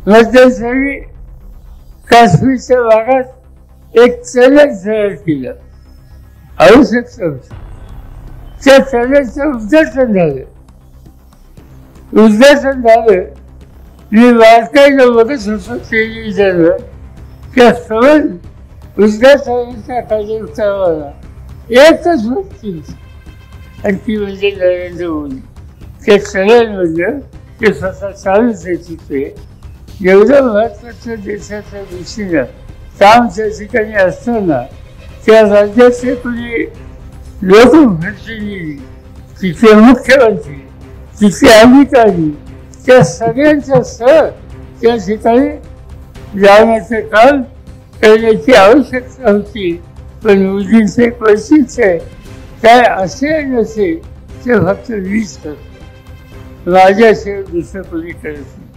मध्यंतरी काश्मीरच्या भागात एक चॅलेंज तयार केलं, आवश्यकता होती. त्या चॅलेंजचं उद्घाटन झालं. मी बारकाईला बघत होतो टेलिव्हिजनवर. त्या सगळं उद्घाटनाच्या कार्यक्रमाला एकच व्यक्ती आणि ती म्हणजे नरेंद्र मोदी. ते सगळ्यांमधलं ते स्वतः चालूच येत होते. एवढं महत्वाचं देशाच्या दृष्टीनं काम त्या ठिकाणी असताना त्या राज्याचे कोणी लोकप्रतिनिधी, तिथे मुख्यमंत्री, तिथे अधिकारी, त्या सगळ्यांच्या सह त्या ठिकाणी जाण्याचं काम करण्याची आवश्यकता होती. पण मोदींचे वैशिष्ट्य काय असे नसे ते फक्त वीज करतो, माझ्याशिवाय दुसरं कोणी करत नाही.